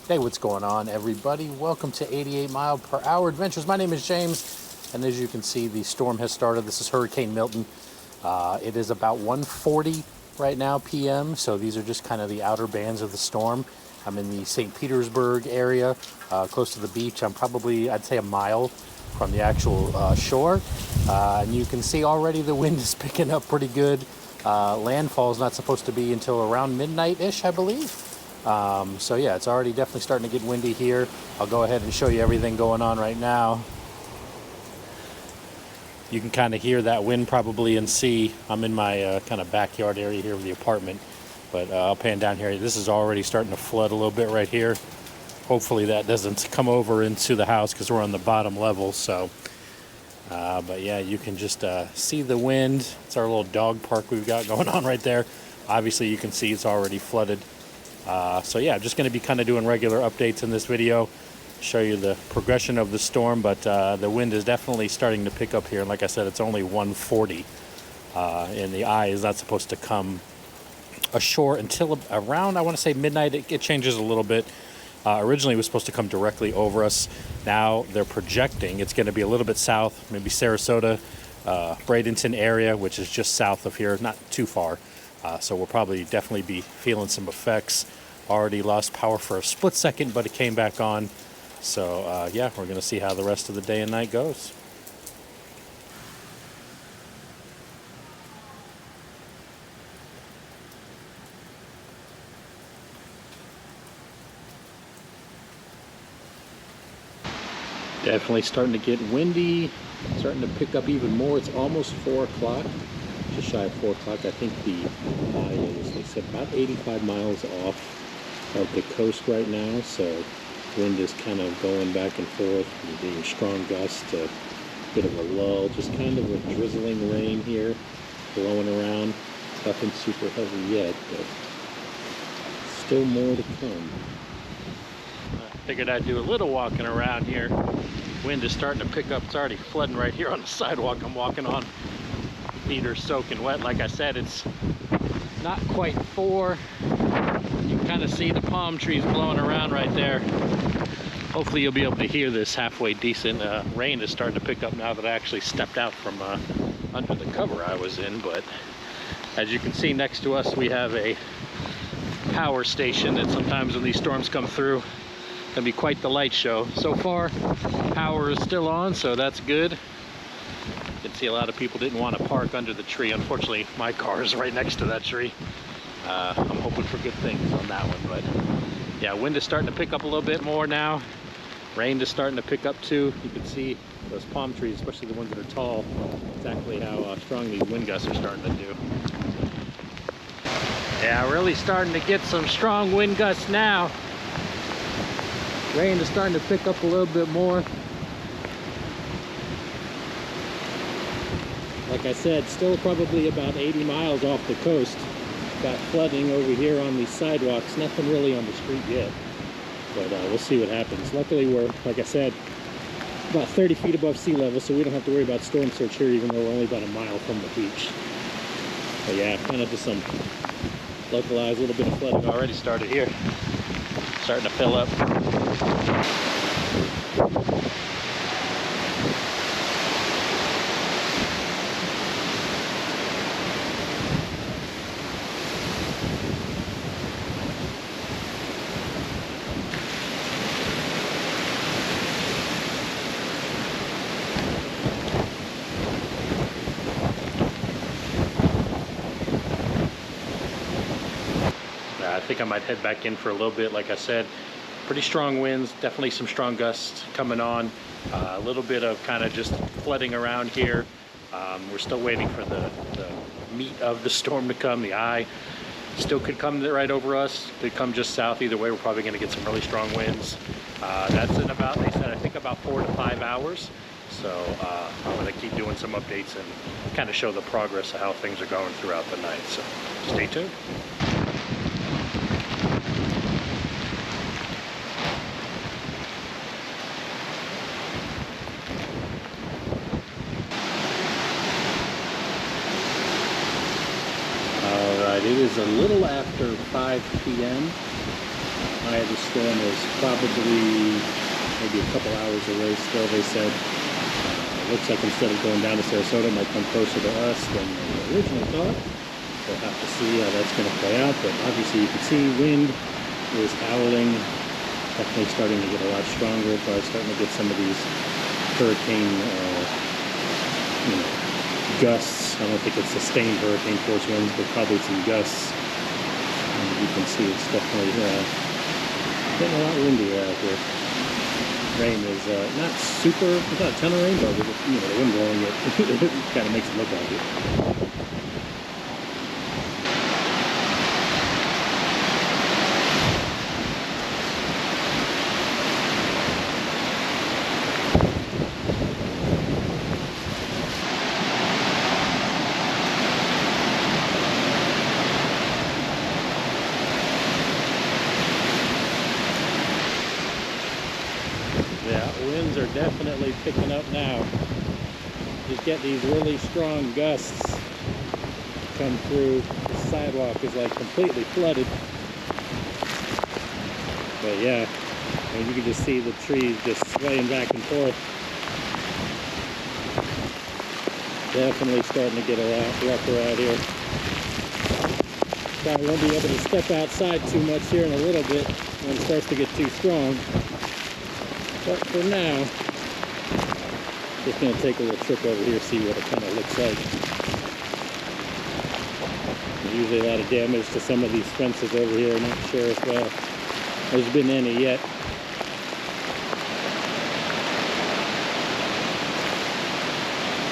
Hey, what's going on, everybody? Welcome to 88 mile per hour adventures. My name is James, and as you can see, the storm has started. This is Hurricane Milton. It is about 1:40 right now p.m., so these are just kind of the outer bands of the storm. I'm in the St. Petersburg area, close to the beach. I'm probably, I'd say, a mile from the actual shore, and you can see already the wind is picking up pretty good. Landfall is not supposed to be until around midnight-ish, I believe. So yeah, it's already definitely starting to get windy here. I'll go ahead and show you everything going on right now. You can kind of hear that wind probably and see. I'm in my kind of backyard area here of the apartment, but I'll pan down here. This is already starting to flood a little bit right here. Hopefully that doesn't come over into the house because we're on the bottom level. So, but yeah, you can just see the wind. It's our little dog park we've got going on right there. Obviously you can see it's already flooded. So yeah, I'm just going to be kind of doing regular updates in this video, show you the progression of the storm, but the wind is definitely starting to pick up here. And like I said, it's only 1:40, and the eye is not supposed to come ashore until around, I want to say, midnight. It changes a little bit. Originally it was supposed to come directly over us. Now they're projecting it's going to be a little bit south, maybe Sarasota, Bradenton area, which is just south of here, not too far. So we'll probably definitely be feeling some effects. Already lost power for a split second, but it came back on. So yeah, we're going to see how the rest of the day and night goes. Definitely starting to get windy, starting to pick up even more. It's almost 4 o'clock. Just shy of 4 o'clock. I think the high is, they said, about 85 miles off of the coast right now, so wind is kind of going back and forth, being strong gusts, a bit of a lull, just kind of a drizzling rain here blowing around. Nothing super heavy yet, but still more to come. I figured I'd do a little walking around here. Wind is starting to pick up. It's already flooding right here on the sidewalk I'm walking on. Feet are soaking wet. Like I said, it's not quite 4. You can kind of see the palm trees blowing around right there. Hopefully you'll be able to hear this halfway decent. Rain is starting to pick up now that I actually stepped out from under the cover I was in. But as you can see next to us, we have a power station that sometimes when these storms come through can be quite the light show. So far, power is still on, so that's good. You can see a lot of people didn't want to park under the tree. Unfortunately, my car is right next to that tree. I'm hoping for good things on that one, but yeah, wind is starting to pick up a little bit more now. Rain is starting to pick up too. You can see those palm trees, especially the ones that are tall, exactly how strong these wind gusts are starting to do. Yeah, really starting to get some strong wind gusts now. Rain is starting to pick up a little bit more. Like I said, still probably about 80 miles off the coast. Got flooding over here on these sidewalks. Nothing really on the street yet, but we'll see what happens. Luckily, we're, like I said, about 30 feet above sea level, so we don't have to worry about storm surge here, even though we're only about a mile from the beach. But yeah, kind of just some localized little bit of flooding already started here. Starting to fill up. I think I might head back in for a little bit. Like I said, pretty strong winds, definitely some strong gusts coming on. A little bit of kind of just flooding around here. We're still waiting for the meat of the storm to come. The eye still could come right over us, could come just south. Either way, we're probably going to get some really strong winds. That's in about, they said, I think about 4 to 5 hours. So I'm going to keep doing some updates and kind of show the progress of how things are going throughout the night. So stay tuned. It is a little after 5 p.m. eye of the storm is probably maybe a couple hours away still, they said. Looks like instead of going down to Sarasota, it might come closer to us than they originally thought. We'll have to see how that's going to play out, but obviously you can see wind is howling, definitely starting to get a lot stronger. Probably starting to get some of these hurricane gusts. I don't think it's sustained hurricane force winds, but probably some gusts. And you can see it's definitely getting a lot windier out here. Rain is not super, it's not a ton of rain, but with the wind blowing it, it kind of makes it look like it. Yeah, winds are definitely picking up now. Just get these really strong gusts come through. The sidewalk is like completely flooded. But yeah, and you can just see the trees just swaying back and forth. Definitely starting to get a lot rougher out here. Probably won't be able to step outside too much here in a little bit when it starts to get too strong. But for now, just going to take a little trip over here, see what it kind of looks like. There's usually a lot of damage to some of these fences over here. Not sure if there's been any yet.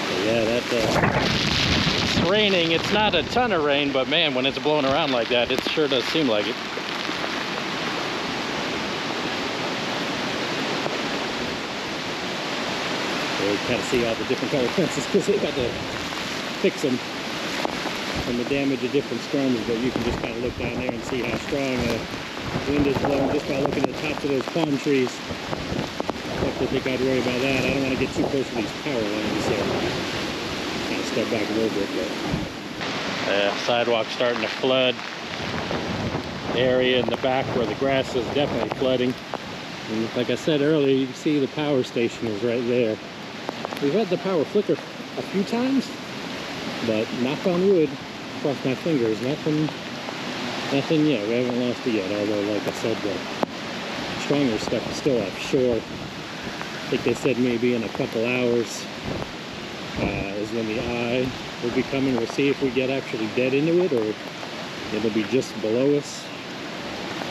But yeah, it's raining. It's not a ton of rain, but man, when it's blowing around like that, it sure does seem like it. You kind of see all the different colored fences because they've had to fix them from the damage of different storms, but you can just kind of look down there and see how strong the wind is blowing just by looking at the tops of those palm trees. I don't think I'd worry about that. I don't want to get too close to these power lines, so kind of step back a little bit. But sidewalk starting to flood. The area in the back where the grass is definitely flooding. And like I said earlier, you can see the power station is right there. We've had the power flicker a few times, but knock on wood, cross my fingers, nothing yet. We haven't lost it yet, although like I said, the stronger stuff is still offshore. I think they said maybe in a couple hours is when the eye will be coming. We'll see if we get actually dead into it or it'll be just below us.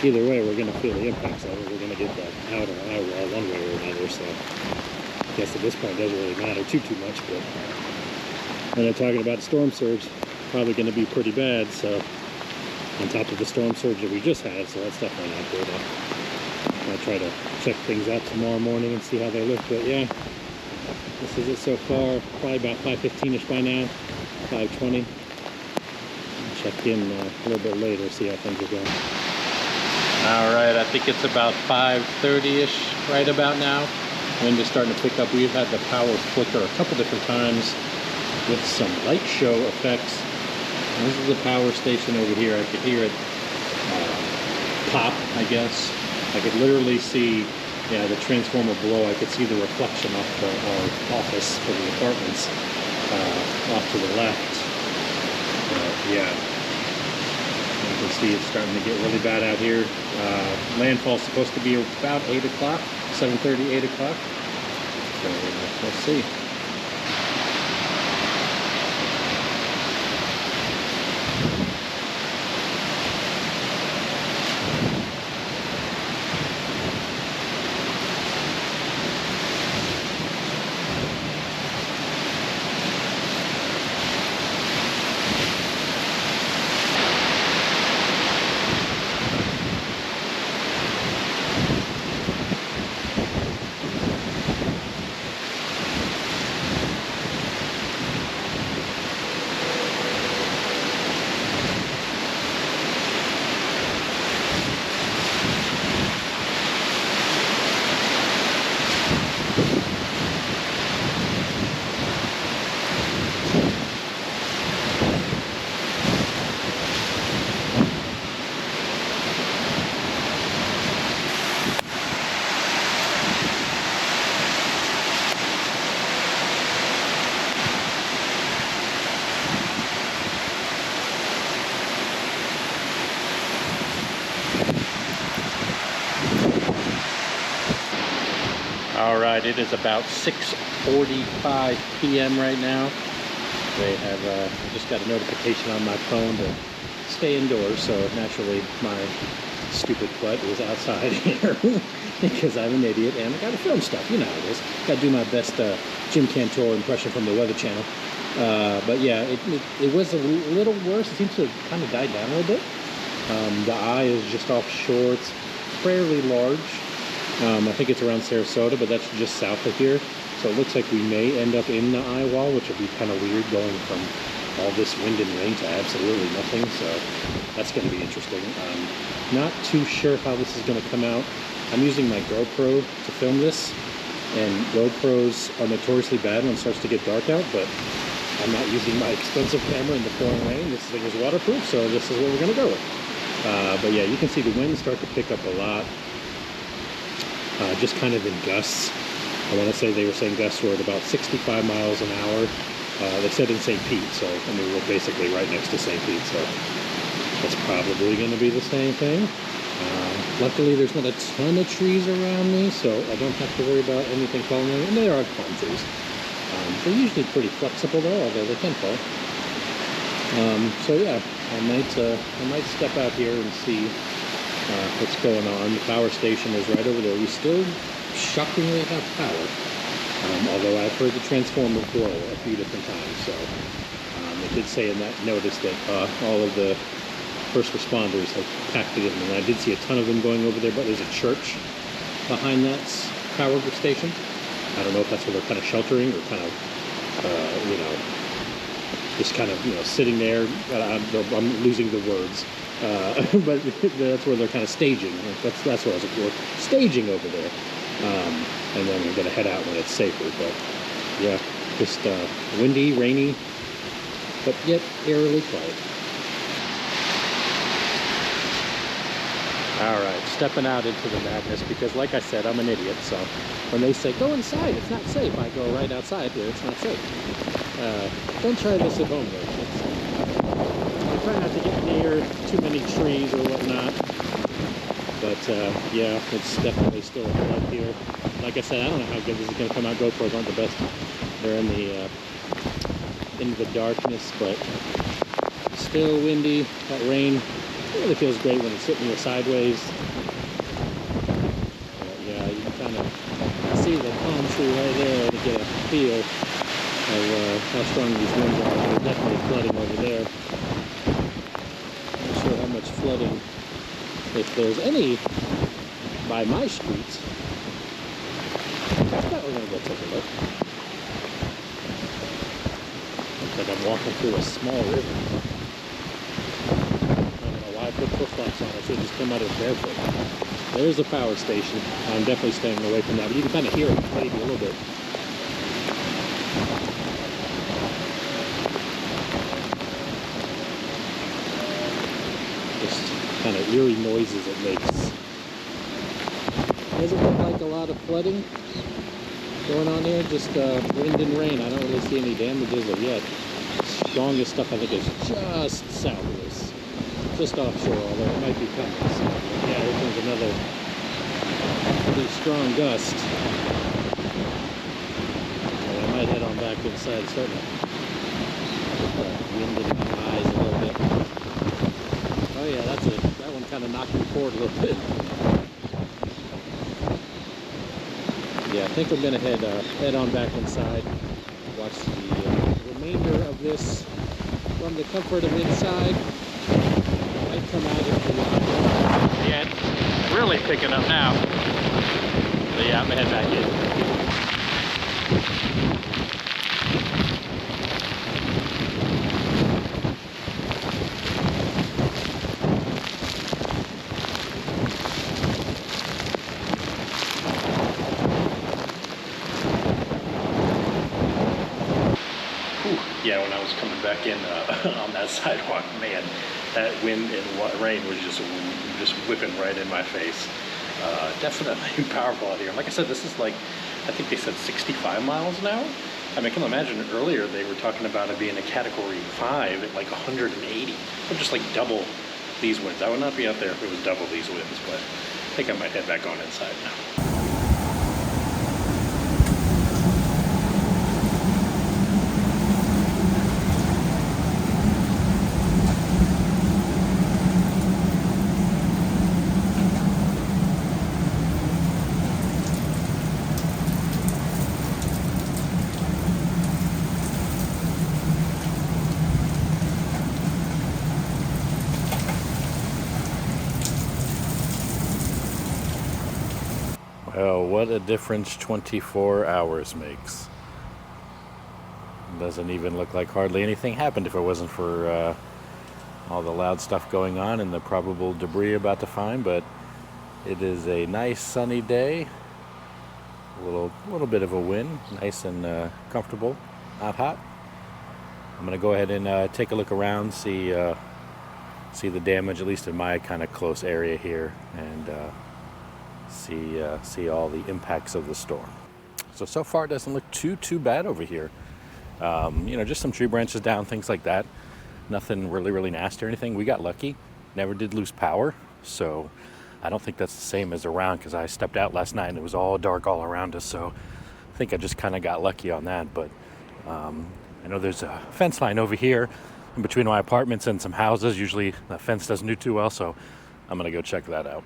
Either way, we're going to feel the impacts of it. We're going to get that outer eye wall one way or another, so I guess at this point it doesn't really matter too much, but when they're talking about storm surge, probably going to be pretty bad, so on top of the storm surge that we just had, so that's definitely not good. I'll try to check things out tomorrow morning and see how they look, but yeah, this is it so far. Probably about 5:15ish by now, 5:20. Check in a little bit later, see how things are going. All right, I think it's about 5:30ish right about now. Wind is starting to pick up. We've had the power flicker a couple different times with some light show effects. And this is the power station over here. I could hear it pop, I guess. I could literally see, yeah, the transformer below. I could see the reflection off our office for the apartments off to the left. Yeah. You can see it's starting to get really bad out here. Landfall's supposed to be about 8 o'clock, 7:30, 8 o'clock. So we'll see. All right, it is about 6:45 p.m. right now. They have I just got a notification on my phone to stay indoors, so naturally my stupid butt is outside here because I'm an idiot and I gotta film stuff. You know how it is. Gotta do my best Jim Cantor impression from the Weather Channel. But yeah, it was a little worse. It seems to have kind of died down a little bit. The eye is just offshore. It's fairly large. I think it's around Sarasota, but that's just south of here. So it looks like we may end up in the eye wall, which would be kind of weird going from all this wind and rain to absolutely nothing. So that's going to be interesting. Not too sure how this is going to come out. I'm using my GoPro to film this, and GoPros are notoriously bad when it starts to get dark out, but I'm not using my expensive camera in the pouring rain. This thing is waterproof, so this is what we're going to go with. But yeah, you can see the wind start to pick up a lot. Just kind of in gusts. I want to say they were saying gusts were at about 65 miles an hour. They said in St. Pete, so I mean we're basically right next to St. Pete, so that's probably going to be the same thing. Luckily there's not a ton of trees around me, so I don't have to worry about anything falling over. And there are palm trees. They're usually pretty flexible though, although they can fall. So yeah, I might step out here and see what's going on. The power station is right over there. We still shockingly have power, although I've heard the transformer blow a few different times. So it did say in that notice that all of the first responders have packed it in, and I did see a ton of them going over there, but there's a church behind that power station. I don't know if that's where they're kind of sheltering or kind of, you know, just kind of, you know, sitting there. I'm losing the words. But that's where they're kind of staging. That's what I was looking for. Staging over there. And then we're going to head out when it's safer. But yeah, just windy, rainy, but yet eerily quiet. All right, stepping out into the madness because, like I said, I'm an idiot. So when they say, go inside, it's not safe, I go right outside here. It's not safe. Don't try this at home, though. I try not to get near too many trees or whatnot, but yeah, it's definitely still a flood here. Like I said, I don't know how good this is going to come out. GoPros aren't the best. They're in the darkness, but still windy. That rain really feels great when it's hitting you sideways. But yeah, you can kind of see the palm tree right there to get a feel of how strong these winds are. There's definitely flooding over there. Not sure how much flooding, if there's any, by my streets. But we're gonna go take a look. Looks like I'm walking through a small river. I don't know why I put flip-flops on. I should just come out of barefoot. There's a power station. I'm definitely staying away from that, but you can kind of hear it maybe a little bit. Kind of eerie noises it makes. Doesn't look like a lot of flooding going on here, just wind and rain. I don't really see any damages of yet. Strongest stuff I think is just south of this, just offshore, although it might be coming. So, yeah, here comes another pretty strong gust. And I might head on back inside. It's starting to wind in my eyes a little bit. Oh yeah, that's it. That one kind of knocked me forward a little bit. Yeah, I think I'm gonna head on back inside. Watch the remainder of this from the comfort of inside. Might come out into the eye. Yeah, it's really picking up now. So yeah, I'm gonna head back in. Yeah, when I was coming back in on that sidewalk, man, that wind and rain was just whipping right in my face. Definitely powerful out here. Like I said, this is like, I think they said 65 miles an hour. I mean, I can imagine earlier they were talking about it being a category 5 at like 180. Or just like double these winds. I would not be out there if it was double these winds, but I think I might head back on inside now. Oh, what a difference 24 hours makes. Doesn't even look like hardly anything happened if it wasn't for all the loud stuff going on and the probable debris about to find. But it is a nice sunny day. A little bit of a wind, nice and comfortable, not hot. I'm gonna go ahead and take a look around, see the damage, at least in my kind of close area here, and see all the impacts of the storm. So far it doesn't look too bad over here. Just some tree branches down, things like that. Nothing really nasty or anything. We got lucky, never did lose power, so I don't think that's the same as around, because I stepped out last night and it was all dark all around us, so I think I just kind of got lucky on that. But I know there's a fence line over here in between my apartments and some houses. Usually the fence doesn't do too well, so I'm gonna go check that out.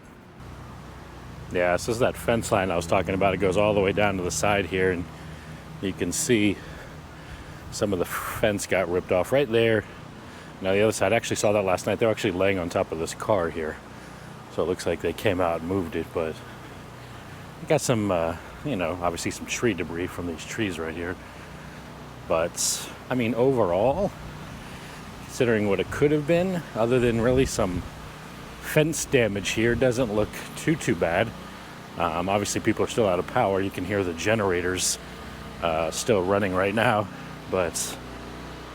Yeah, this is that fence line I was talking about. It goes all the way down to the side here, and you can see some of the fence got ripped off right there. Now the other side, I actually saw that last night. They were actually laying on top of this car here, so it looks like they came out and moved it. But we got some, obviously some tree debris from these trees right here. But I mean, overall, considering what it could have been, other than really some fence damage here, doesn't look too bad. Obviously people are still out of power. You can hear the generators still running right now, but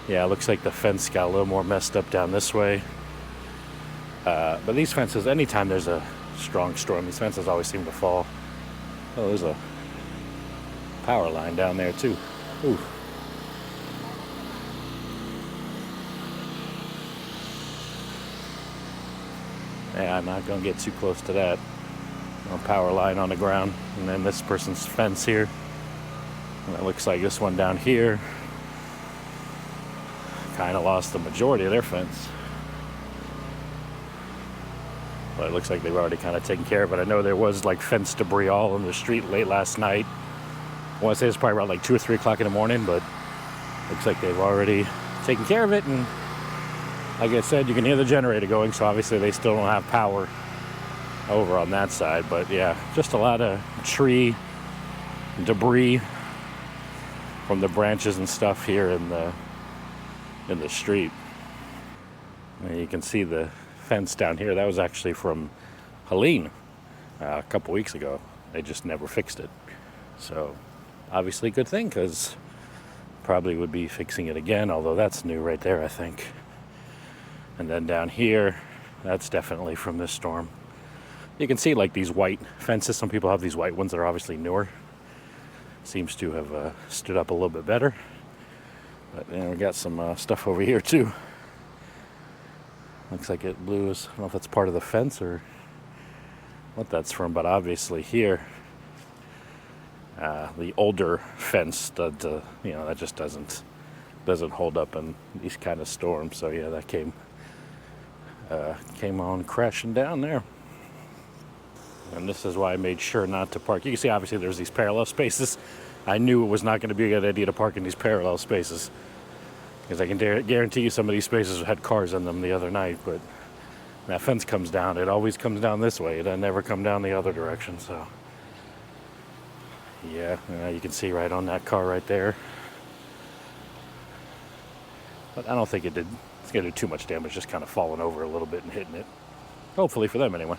yeah, it looks like the fence got a little more messed up down this way. But these fences, anytime there's a strong storm, these fences always seem to fall. Oh, there's a power line down there too. Ooh. Yeah, I'm not going to get too close to that. No power line on the ground. And then this person's fence here. And it looks like this one down here kind of lost the majority of their fence. But it looks like they've already kind of taken care of it. I know there was like fence debris all in the street late last night. I want to say it's probably around like 2 or 3 o'clock in the morning, but looks like they've already taken care of it. And like I said, you can hear the generator going, so obviously they still don't have power over on that side. But yeah, just a lot of tree debris from the branches and stuff here in the street. And you can see the fence down here. That was actually from Helene a couple weeks ago. They just never fixed it. So obviously good thing, because probably would be fixing it again, although that's new right there, I think. And then down here, that's definitely from this storm. You can see like these white fences. Some people have these white ones that are obviously newer. Seems to have stood up a little bit better. But then we got some stuff over here too. Looks like it blew us. I don't know if that's part of the fence or what that's from, but obviously here, the older fence that that just doesn't hold up in these kind of storms. So yeah, that came on crashing down there. And this is why I made sure not to park. You can see obviously there's these parallel spaces. I knew it was not going to be a good idea to park in these parallel spaces, because I can guarantee you some of these spaces had cars in them the other night. But that fence comes down. It always comes down this way. It doesn't never come down the other direction. So yeah, you can see right on that car right there. But I don't think it's going to do too much damage, just kind of falling over a little bit and hitting it. Hopefully for them anyway.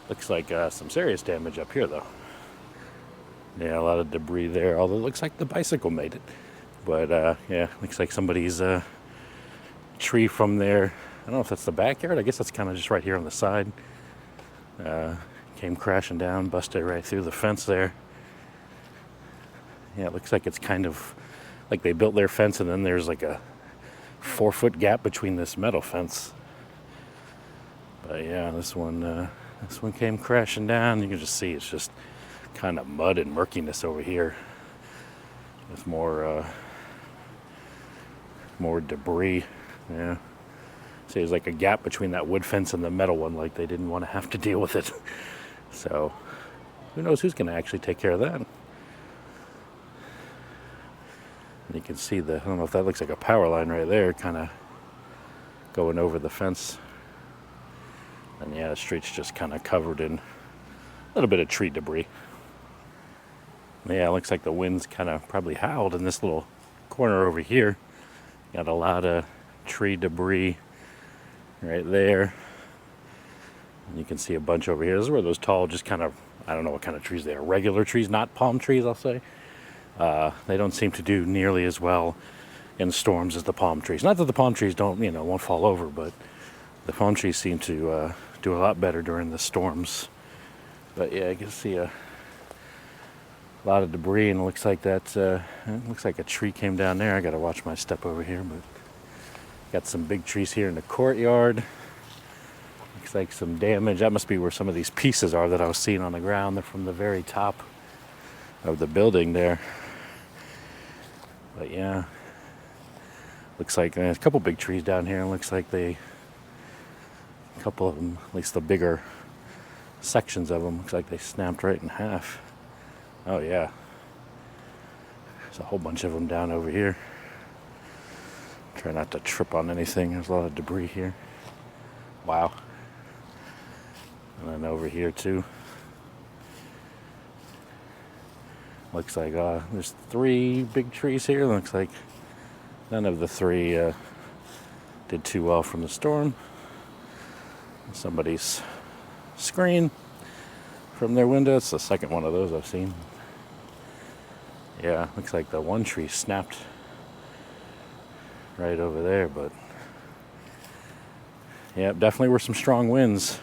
Looks like some serious damage up here though. Yeah, a lot of debris there, although it looks like the bicycle made it. But yeah, looks like somebody's tree from there. I don't know if that's the backyard. I guess that's kind of just right here on the side. Came crashing down, busted right through the fence there. Yeah, it looks like it's kind of like they built their fence and then there's like a 4-foot gap between this metal fence. But yeah, this one came crashing down. You can just see it's just kind of mud and murkiness over here. There's more debris. Yeah. See, there's like a gap between that wood fence and the metal one, like they didn't want to have to deal with it. So who knows who's going to actually take care of that. And you can see I don't know if that looks like a power line right there, kind of going over the fence. And yeah, the street's just kind of covered in little bit of tree debris. Yeah, it looks like the wind's kind of probably howled in this little corner over here. Got a lot of tree debris right there. And you can see a bunch over here. This is where those tall, just kind of, I don't know what kind of trees they are. Regular trees, not palm trees, I'll say. They don't seem to do nearly as well in storms as the palm trees. Not that the palm trees don't, won't fall over, but the palm trees seem to do a lot better during the storms. But yeah, I can see a lot of debris, and it looks like it looks like a tree came down there. I gotta watch my step over here, but got some big trees here in the courtyard. Looks like some damage. That must be where some of these pieces are that I was seeing on the ground. They're from the very top of the building there. But yeah, looks like a couple big trees down here. It looks like a couple of them, at least the bigger sections of them, looks like they snapped right in half. Oh yeah, there's a whole bunch of them down over here. Try not to trip on anything. There's a lot of debris here. Wow. And then over here too. Looks like there's 3 big trees here. Looks like none of the 3 did too well from the storm. Somebody's screen from their window. It's the second one of those I've seen. Yeah, looks like the one tree snapped right over there, but yeah, definitely were some strong winds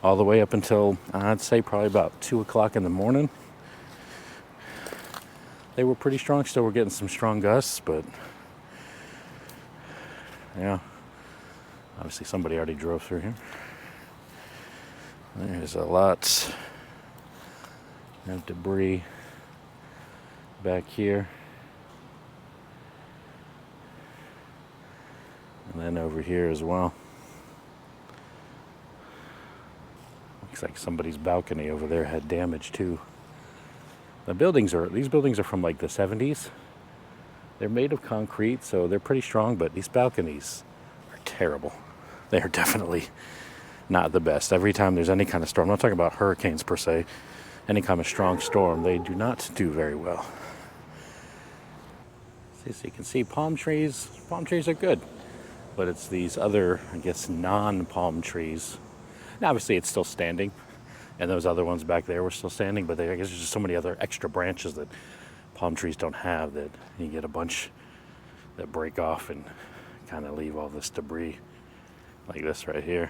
all the way up until I'd say probably about 2 o'clock in the morning. They were pretty strong. Still, we're getting some strong gusts, but yeah, obviously somebody already drove through here. There's a lot of debris back here. And then over here as well. Looks like somebody's balcony over there had damage too. These buildings are from like the 70s. They're made of concrete, so they're pretty strong, but these balconies are terrible. They are definitely not the best. Every time there's any kind of storm, I'm not talking about hurricanes per se, any kind of strong storm, they do not do very well. So you can see palm trees are good, but it's these other, I guess, non-palm trees. Now, obviously it's still standing, and those other ones back there were still standing, but I guess there's just so many other extra branches that palm trees don't have that you get a bunch that break off and kind of leave all this debris like this right here.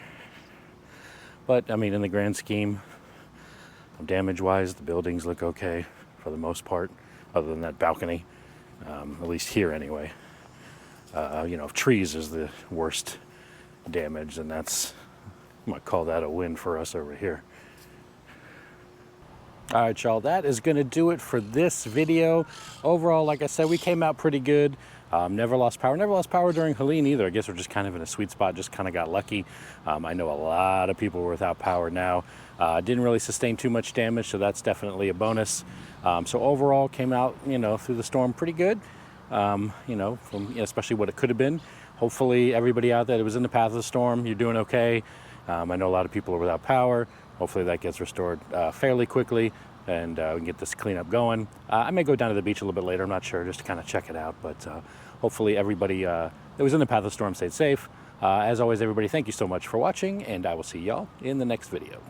But I mean, in the grand scheme of damage-wise, the buildings look okay for the most part, other than that balcony, at least here anyway. If trees is the worst damage, and that's, I might call that a win for us over here. All right, y'all, that is going to do it for this video. Overall, like I said, we came out pretty good. Never lost power during Helene either. I guess we're just kind of in a sweet spot, just kind of got lucky. I know a lot of people were without power now. Didn't really sustain too much damage, so that's definitely a bonus. So overall, came out, through the storm pretty good, especially what it could have been. Hopefully everybody out there that was in the path of the storm, you're doing okay. I know a lot of people are without power. Hopefully that gets restored fairly quickly, and we can get this cleanup going. I may go down to the beach a little bit later, I'm not sure, just to kind of check it out. But hopefully everybody that was in the path of the storm stayed safe. As always, everybody, thank you so much for watching, and I will see y'all in the next video.